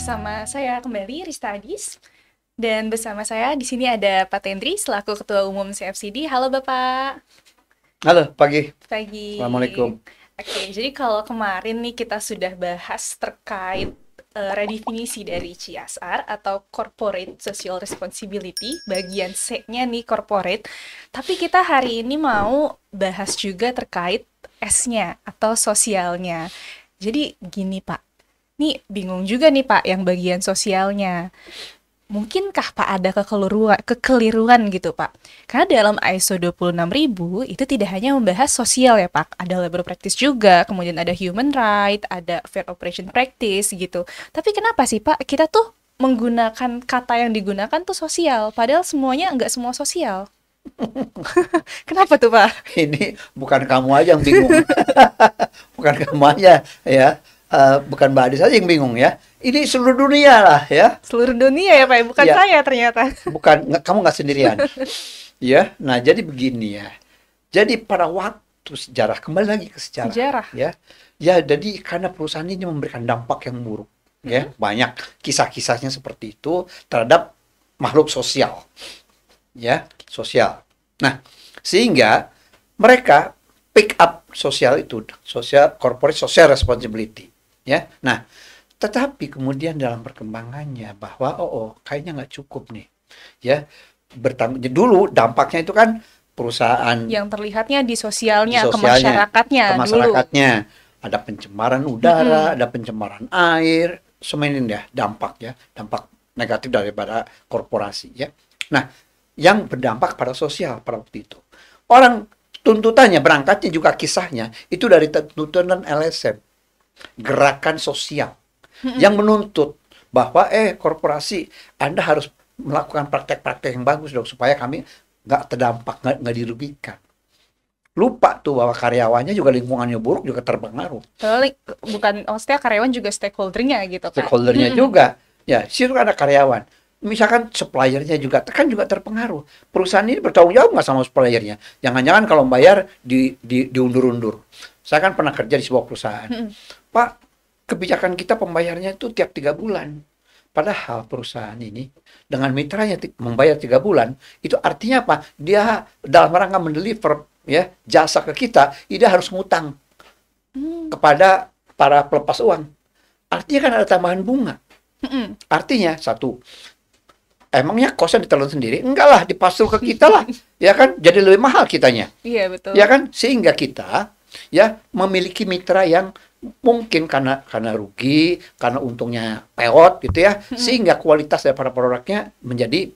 bersama saya kembali Rista Adis dan bersama saya di sini ada Pak Tendri selaku Ketua Umum CFCD. Halo Bapak. Halo, pagi. Pagi. Assalamualaikum. Oke, jadi kalau kemarin nih kita sudah bahas terkait redefinisi dari CSR atau Corporate Social Responsibility, bagian C-nya nih corporate. Tapi kita hari ini mau bahas juga terkait S-nya atau sosialnya. Jadi gini Pak, nih bingung juga nih Pak yang bagian sosialnya. Mungkinkah Pak ada kekeliruan gitu Pak? Karena dalam ISO 26000 itu tidak hanya membahas sosial ya Pak, ada labor practice juga, kemudian ada human right, ada fair operation practice gitu. Tapi kenapa sih Pak kita tuh menggunakan kata yang digunakan tuh sosial, padahal semuanya nggak semua sosial. Kenapa tuh Pak? Ini bukan kamu aja yang bingung, bukan kamu aja ya, bukan Mbak Adis aja yang bingung ya. Ini seluruh dunia lah ya, Seluruh dunia ya Pak, bukan ya saya ternyata. kamu nggak sendirian ya. Nah jadi begini ya. Jadi pada waktu sejarah, kembali lagi ke sejarah Sejarah. ya, jadi karena perusahaan ini memberikan dampak yang buruk ya, banyak kisah-kisahnya seperti itu terhadap makhluk sosial ya, sosial. Nah, sehingga mereka pick up sosial itu, corporate social responsibility ya. Nah, tetapi kemudian dalam perkembangannya bahwa kayaknya nggak cukup nih ya, bertanggung dulu dampaknya itu kan perusahaan Yang terlihatnya di di sosialnya, ke sosialnya, ke masyarakatnya dulu. masyarakatnya, ada pencemaran udara, ada pencemaran air, semua ini ya dampak ya, dampak negatif daripada korporasi ya. Nah, yang berdampak pada sosial pada waktu itu. Orang tuntutannya berangkatnya juga kisahnya itu dari tuntutan LSM, gerakan sosial yang menuntut bahwa korporasi Anda harus melakukan praktek-praktek yang bagus dong supaya kami nggak terdampak, nggak dirugikan. Lupa tuh bahwa karyawannya juga lingkungannya buruk juga terpengaruh. Bukan, maksudnya karyawan juga stakeholdernya gitu kan. Stakeholdernya juga. Ya, situ kan ada karyawan. Misalkan suppliernya juga kan juga terpengaruh. Perusahaan ini bertanggung jawab nggak sama suppliernya? Jangan-jangan kalau bayar diundur-undur. Saya kan pernah kerja di sebuah perusahaan. Pak, kebijakan kita pembayarannya itu tiap 3 bulan. Padahal perusahaan ini dengan mitranya membayar 3 bulan, itu artinya apa? Dia dalam rangka mendeliver ya jasa ke kita, dia harus ngutang kepada para pelepas uang. Artinya kan ada tambahan bunga. Artinya satu, emangnya kosnya ditelan sendiri? Enggak lah, dipasung ke kita lah, ya kan? Jadi lebih mahal kitanya, Iya betul. ya kan? Sehingga kita ya memiliki mitra yang mungkin karena rugi, karena untungnya peot gitu ya, sehingga kualitas daripada produknya menjadi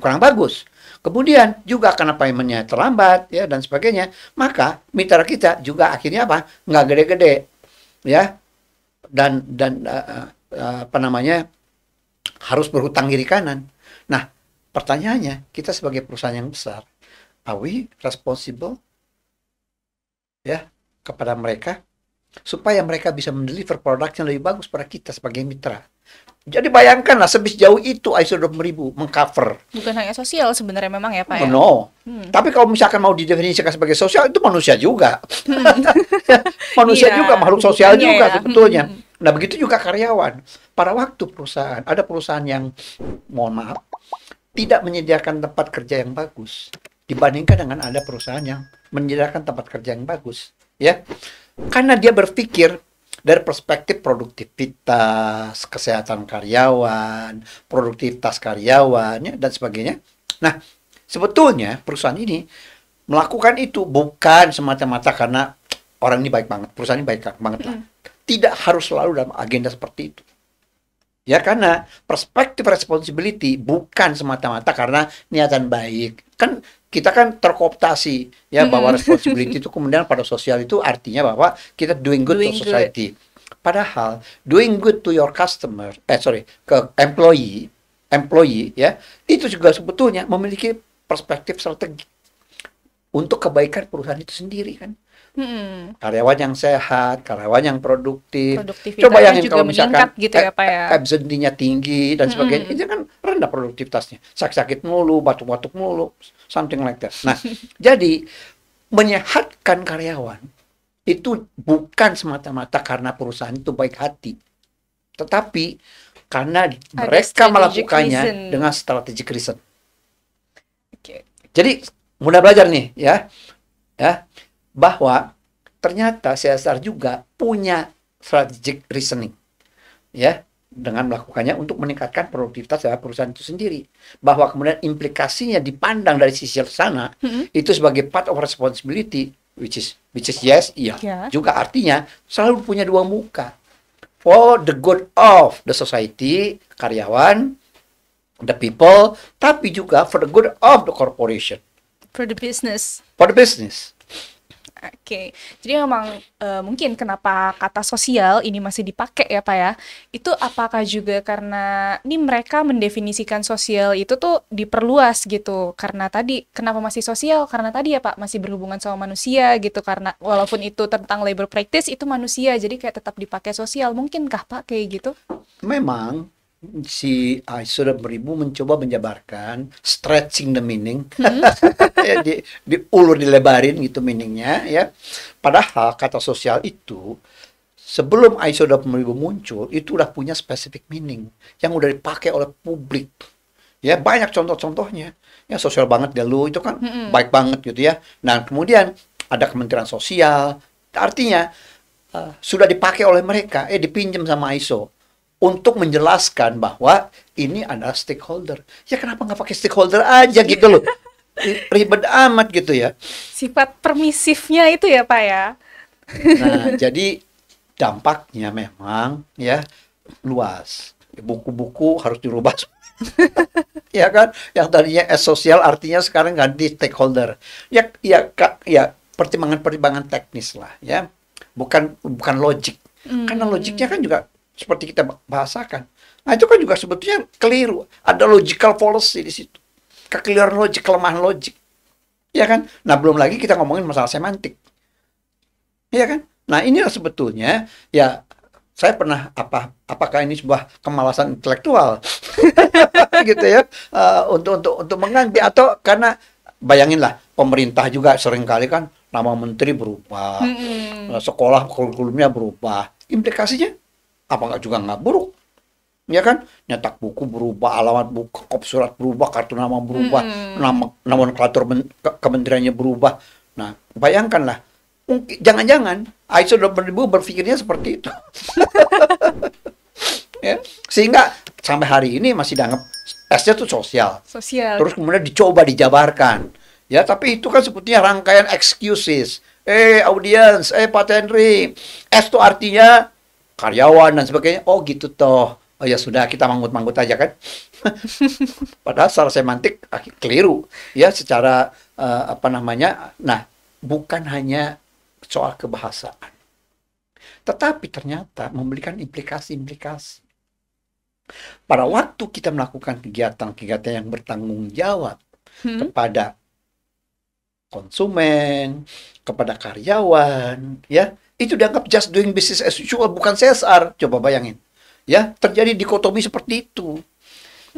kurang bagus. Kemudian juga karena paymentnya terlambat ya dan sebagainya, maka mitra kita juga akhirnya apa? Nggak gede-gede ya, dan apa namanya, harus berhutang kiri kanan. Nah, pertanyaannya, kita sebagai perusahaan yang besar, are we responsible ya kepada mereka supaya mereka bisa mendeliver produk yang lebih bagus pada kita sebagai mitra. Jadi bayangkanlah sejauh itu ISO 26000 mengcover. Bukan hanya sosial sebenarnya memang ya Pak Oh, ya. no. Tapi kalau misalkan mau didefinisikan sebagai sosial, itu manusia juga. Manusia Iya, juga, makhluk sosial hubungannya juga ya. sebetulnya. Nah, begitu juga karyawan. Pada waktu perusahaan, ada perusahaan yang, mohon maaf, tidak menyediakan tempat kerja yang bagus dibandingkan dengan ada perusahaan yang menyediakan tempat kerja yang bagus, ya. Karena dia berpikir dari perspektif produktivitas, kesehatan karyawan, produktivitas karyawan, ya, dan sebagainya. Nah, sebetulnya perusahaan ini melakukan itu bukan semata-mata karena orang ini baik banget, perusahaan ini baik banget lah. Tidak harus selalu dalam agenda seperti itu. Ya, karena perspektif responsibility bukan semata-mata karena niatan baik. Kan kita kan terkooptasi ya bahwa responsibility itu kemudian pada sosial itu artinya bahwa kita doing good to society. Padahal doing good to your customer, ke employee ya, itu juga sebetulnya memiliki perspektif strategi untuk kebaikan perusahaan itu sendiri kan. Karyawan yang sehat, karyawan yang produktif. Coba bayangin juga kalau misalkan meningkat gitu ya Pak ya. absenty-nya tinggi dan sebagainya, itu kan rendah produktivitasnya. Sakit-sakit mulu, batuk-batuk mulu, something like that. Nah, jadi menyehatkan karyawan itu bukan semata-mata karena perusahaan itu baik hati, tetapi karena Ada mereka strategic melakukannya reason. dengan strategic reason. Oke. Jadi mudah belajar nih ya, bahwa ternyata CSR juga punya strategic reasoning, ya, dengan melakukannya untuk meningkatkan produktivitas dari perusahaan itu sendiri. Bahwa kemudian implikasinya dipandang dari sisi sana itu sebagai part of responsibility, which is yes, iya. Ya. Juga artinya selalu punya dua muka. For the good of the society, karyawan, the people, tapi juga for the good of the corporation, For the business. for the business. Oke, jadi memang mungkin kenapa kata sosial ini masih dipakai ya Pak ya, itu apakah juga karena ini mereka mendefinisikan sosial itu tuh diperluas gitu, karena tadi kenapa masih sosial, karena tadi ya Pak masih berhubungan sama manusia gitu, karena walaupun itu tentang labor practice itu manusia, jadi kayak tetap dipakai sosial, mungkinkah Pak kayak gitu? Memang si ISO 2000 mencoba menjabarkan stretching the meaning, ya, diulur dilebarin gitu meaningnya ya. Padahal kata sosial itu sebelum ISO 2000 muncul itu udah punya specific meaning yang udah dipakai oleh publik. Ya banyak contoh-contohnya. Ya sosial banget dulu itu kan baik banget gitu ya. Nah kemudian ada Kementerian Sosial, artinya sudah dipakai oleh mereka, dipinjam sama ISO untuk menjelaskan bahwa ini adalah stakeholder. Ya kenapa nggak pakai stakeholder aja gitu loh? Ribet amat gitu ya. Sifat permisifnya itu ya Pak ya? Nah, jadi dampaknya memang ya luas. Buku-buku harus dirubah. Ya kan? Yang tadinya sosial artinya sekarang ganti stakeholder. Ya pertimbangan-pertimbangan teknis lah ya. Bukan logik. Karena logiknya kan juga seperti kita bahasakan. Nah, itu kan juga sebetulnya keliru. Ada logical fallacy di situ. Kekeliruan logik, kelemahan logik. Ya kan? Nah, belum lagi kita ngomongin masalah semantik. Ya kan? Nah, inilah sebetulnya ya saya pernah apakah ini sebuah kemalasan intelektual gitu ya, untuk mengganti, atau karena bayanginlah pemerintah juga seringkali kan nama menteri berubah, sekolah kurikulumnya berubah, implikasinya apa nggak juga nggak buruk, ya kan? Nyetak buku berubah, alamat buku, kop surat berubah, kartu nama berubah, nama nomenklatur kementeriannya berubah. Nah, bayangkanlah, mungkin jangan-jangan ISO 2000 berpikirnya seperti itu. Ya, sehingga sampai hari ini masih dianggap S-nya tuh sosial. Sosial. Terus kemudian dicoba dijabarkan. Ya, tapi itu kan sebetulnya rangkaian excuses. Audiens, Pak Henry, S itu artinya karyawan dan sebagainya. Oh gitu toh. Oh ya sudah, kita manggut-manggut aja kan. Padahal secara semantik keliru ya, secara apa namanya. Nah, bukan hanya soal kebahasaan, tetapi ternyata memberikan implikasi-implikasi. Pada waktu kita melakukan kegiatan-kegiatan yang bertanggung jawab kepada konsumen, kepada karyawan, ya, itu dianggap just doing business as usual, bukan CSR. Coba bayangin, ya, terjadi dikotomi seperti itu.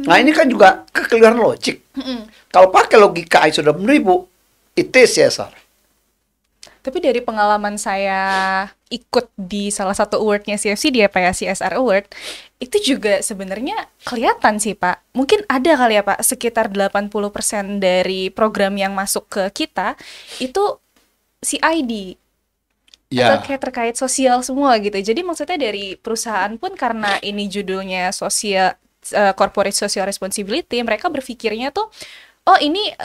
Nah, ini kan juga kekeliruan logik. Kalau pakai logika ISO 2000, itu CSR. Tapi dari pengalaman saya ikut di salah satu award-nya CFC, dia Pak ya, CSR Award, itu juga sebenarnya kelihatan sih Pak. Mungkin ada kali ya Pak, sekitar 80% dari program yang masuk ke kita, itu CID. Ya. Atau kayak terkait sosial semua gitu. Jadi maksudnya dari perusahaan pun karena ini judulnya sosial, corporate social responsibility, mereka berpikirnya tuh, oh ini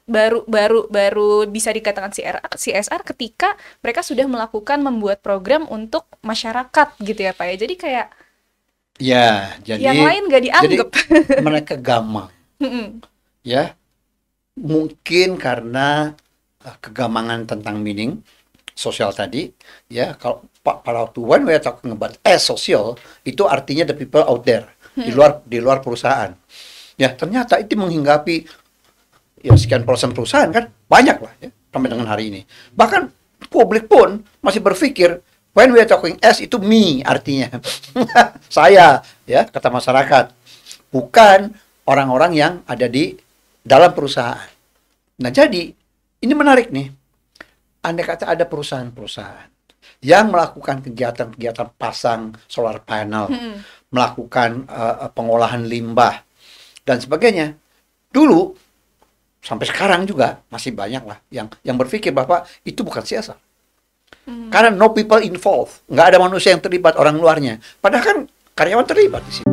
baru bisa dikatakan CSR ketika mereka sudah membuat program untuk masyarakat gitu ya Pak ya. Jadi kayak ya, jadi yang lain nggak dianggap. Jadi mereka gamang. Ya. Mungkin karena kegamangan tentang meaning sosial tadi, ya. Kalau pada waktu when we are talking about social, itu artinya the people out there, di luar perusahaan. Ya, ternyata itu menghinggapi ya sekian persen perusahaan kan, banyak lah ya sampai dengan hari ini. Bahkan publik pun masih berpikir when we are talking S itu me artinya. Saya, ya, kata masyarakat. Bukan orang-orang yang ada di dalam perusahaan. Nah, jadi ini menarik nih. andai kata ada perusahaan-perusahaan yang melakukan kegiatan-kegiatan pasang solar panel, melakukan pengolahan limbah dan sebagainya. Dulu sampai sekarang juga masih banyak lah yang berpikir bahwa itu bukan CSR. Karena no people involved, nggak ada manusia yang terlibat, orang luarnya. Padahal kan karyawan terlibat di situ.